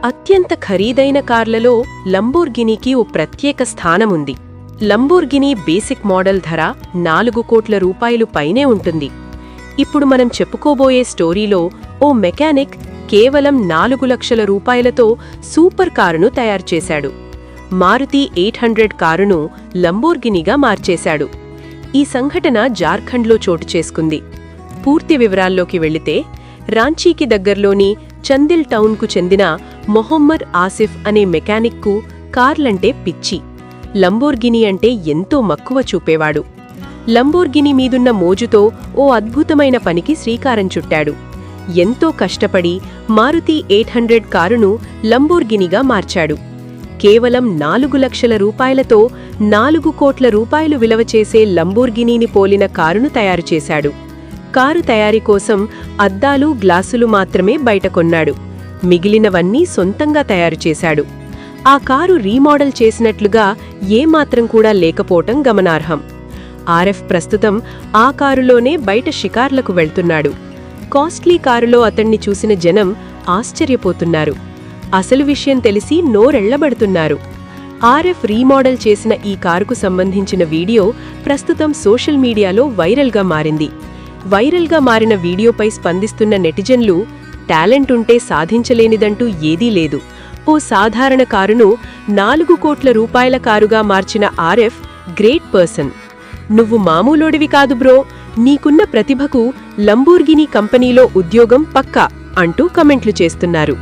అత్యంత ఖరీదైన కార్లలో లంబోర్గినీకి ఓ ప్రత్యేక స్థానముంది. లంబోర్గినీ బేసిక్ మోడల్ ధర 4 కోట్ల రూపాయలు పైనే ఉంటుంది. ఇప్పుడు మనం చెప్పుకోబోయే స్టోరీలో ఓ మెకానిక్ కేవలం 4 లక్షల రూపాయలతో సూపర్ కారును తయారుచేశాడు. మారుతి 800 కారును లంబోర్గినీగా మార్చేశాడు. ఈ సంఘటన జార్ఖండ్లో చోటు చేసుకుంది. పూర్తి వివరాల్లోకి వెళితే, రాంచీకి దగ్గర్లోని చందిల్ టౌన్కు చెందిన మొహమ్మద్ ఆసిఫ్ అనే మెకానిక్కు కార్లంటే పిచ్చి. లంబోర్గినీ అంటే ఎంతో మక్కువ చూపేవాడు. లంబోర్గినీ మీదున్న మోజుతో ఓ అద్భుతమైన పనికి శ్రీకారం చుట్టాడు. ఎంతో కష్టపడి మారుతి 800 కారును లంబోర్గినీగా మార్చాడు. కేవలం 4 లక్షల రూపాయలతో 4 కోట్ల రూపాయలు విలువ చేసే లంబోర్గినీని పోలిన కారును తయారుచేశాడు. కారు తయారీ కోసం అద్దాలు, గ్లాసులు మాత్రమే బయట కొన్నాడు. మిగిలినవన్నీ సొంతంగా తయారుచేశాడు. ఆ కారు రీమోడల్ చేసినట్లుగా ఏమాత్రం కూడా లేకపోవటం గమనార్హం. ఆర్ఎఫ్ ప్రస్తుతం ఆ కారులోనే బయట షికార్లకు వెళ్తున్నాడు. కాస్ట్లీ కారులో అతణ్ణి చూసిన జనం ఆశ్చర్యపోతున్నారు. అసలు విషయం తెలిసి నోరెళ్లబడుతున్నారు. ఆర్ఎఫ్ రీమోడల్ చేసిన ఈ కారుకు సంబంధించిన వీడియో ప్రస్తుతం సోషల్ మీడియాలో వైరల్గా మారింది. వైరల్గా మారిన వీడియోపై స్పందిస్తున్న నెటిజన్లు, టాలెంట్ ఉంటే సాధించలేనిదంటూ ఏదీ లేదు. ఓ సాధారణ కారును 4 కోట్ల రూపాయల కారుగా మార్చిన ఆర్ఎఫ్ గ్రేట్ పర్సన్. నువ్వు మామూలోడివి కాదు బ్రో, నీకున్న ప్రతిభకు లంబోర్గినీ కంపెనీలో ఉద్యోగం పక్కా అంటూ కమెంట్లు చేస్తున్నారు.